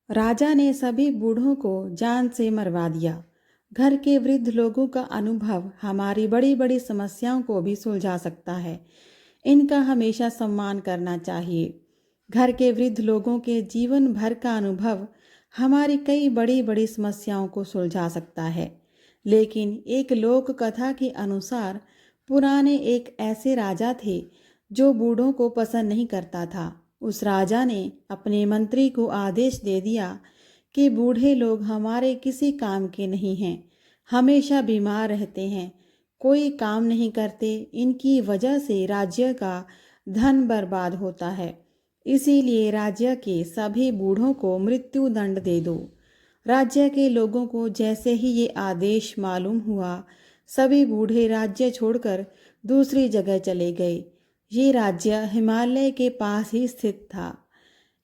राजा ने सभी बूढ़ों को जान से मरवा दिया। घर के वृद्ध लोगों का अनुभव हमारी बड़ी बड़ी समस्याओं को भी सुलझा सकता है। इनका हमेशा सम्मान करना चाहिए। घर के वृद्ध लोगों के जीवन भर का अनुभव हमारी कई बड़ी बड़ी समस्याओं को सुलझा सकता है। लेकिन एक लोक कथा के अनुसार पुराने एक ऐसे राजा थे जो बूढ़ों को पसंद नहीं करता था। उस राजा ने अपने मंत्री को आदेश दे दिया कि बूढ़े लोग हमारे किसी काम के नहीं हैं, हमेशा बीमार रहते हैं, कोई काम नहीं करते, इनकी वजह से राज्य का धन बर्बाद होता है। इसीलिए राज्य के सभी बूढ़ों को मृत्यु दंड दे दो। राज्य के लोगों को जैसे ही ये आदेश मालूम हुआ, सभी बूढ़े राज्य छोड़कर दूसरी जगह चले गए। ये राज्य हिमालय के पास ही स्थित था।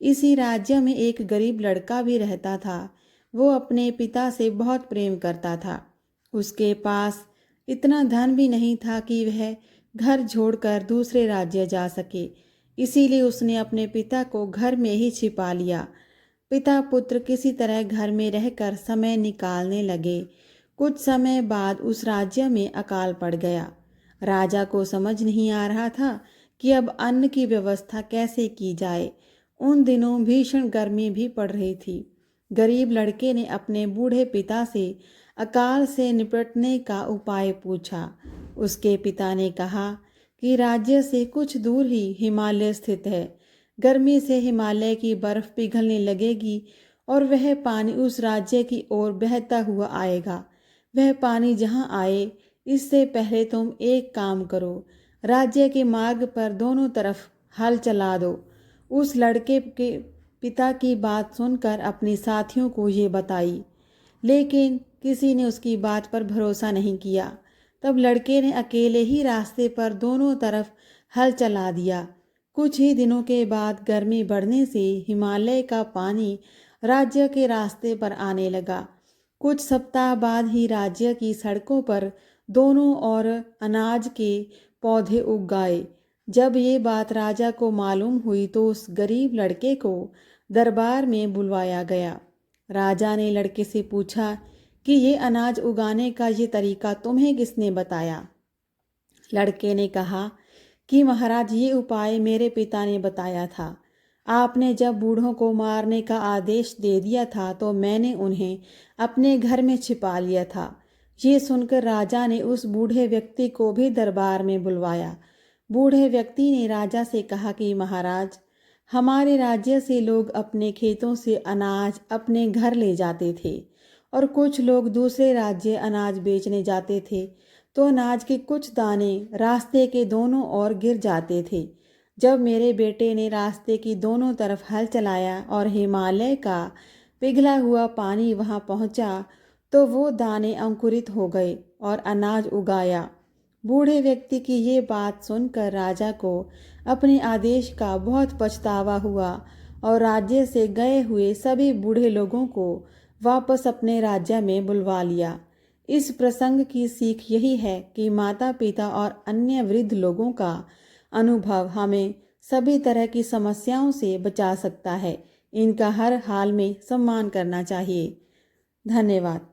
इसी राज्य में एक गरीब लड़का भी रहता था। वो अपने पिता से बहुत प्रेम करता था। उसके पास इतना धन भी नहीं था कि वह घर छोड़कर दूसरे राज्य जा सके। इसीलिए उसने अपने पिता को घर में ही छिपा लिया। पिता पुत्र किसी तरह घर में रहकर समय निकालने लगे। कुछ समय बाद उस राज्य में अकाल पड़ गया। राजा को समझ नहीं आ रहा था कि अब अन्न की व्यवस्था कैसे की जाए। उन दिनों भीषण गर्मी भी पड़ रही थी। गरीब लड़के ने अपने बूढ़े पिता से अकाल से निपटने का उपाय पूछा। उसके पिता ने कहा कि राज्य से कुछ दूर ही हिमालय स्थित है। गर्मी से हिमालय की बर्फ पिघलने लगेगी और वह पानी उस राज्य की ओर बहता हुआ आएगा। वह पानी जहाँ आए, इससे पहले तुम एक काम करो, राज्य के मार्ग पर दोनों तरफ हल चला दो। उस लड़के के पिता की बात सुनकर अपने साथियों को ये बताई, लेकिन किसी ने उसकी बात पर भरोसा नहीं किया। तब लड़के ने अकेले ही रास्ते पर दोनों तरफ हल चला दिया। कुछ ही दिनों के बाद गर्मी बढ़ने से हिमालय का पानी राज्य के रास्ते पर आने लगा। कुछ सप्ताह बाद ही राज्य की सड़कों पर दोनों ओर अनाज के पौधे उग गए। जब ये बात राजा को मालूम हुई तो उस गरीब लड़के को दरबार में बुलवाया गया। राजा ने लड़के से पूछा कि ये अनाज उगाने का ये तरीका तुम्हें किसने बताया? लड़के ने कहा कि महाराज, ये उपाय मेरे पिता ने बताया था। आपने जब बूढ़ों को मारने का आदेश दे दिया था तो मैंने उन्हें अपने घर में छिपा लिया था। ये सुनकर राजा ने उस बूढ़े व्यक्ति को भी दरबार में बुलवाया। बूढ़े व्यक्ति ने राजा से कहा कि महाराज, हमारे राज्य से लोग अपने खेतों से अनाज अपने घर ले जाते थे और कुछ लोग दूसरे राज्य अनाज बेचने जाते थे तो अनाज के कुछ दाने रास्ते के दोनों ओर गिर जाते थे। जब मेरे बेटे ने रास्ते की दोनों तरफ हल चलाया और हिमालय का पिघला हुआ पानी वहां पहुंचा तो वो दाने अंकुरित हो गए और अनाज उगाया। बूढ़े व्यक्ति की ये बात सुनकर राजा को अपने आदेश का बहुत पछतावा हुआ और राज्य से गए हुए सभी बूढ़े लोगों को वापस अपने राज्य में बुलवा लिया। इस प्रसंग की सीख यही है कि माता पिता और अन्य वृद्ध लोगों का अनुभव हमें सभी तरह की समस्याओं से बचा सकता है। इनका हर हाल में सम्मान करना चाहिए। धन्यवाद।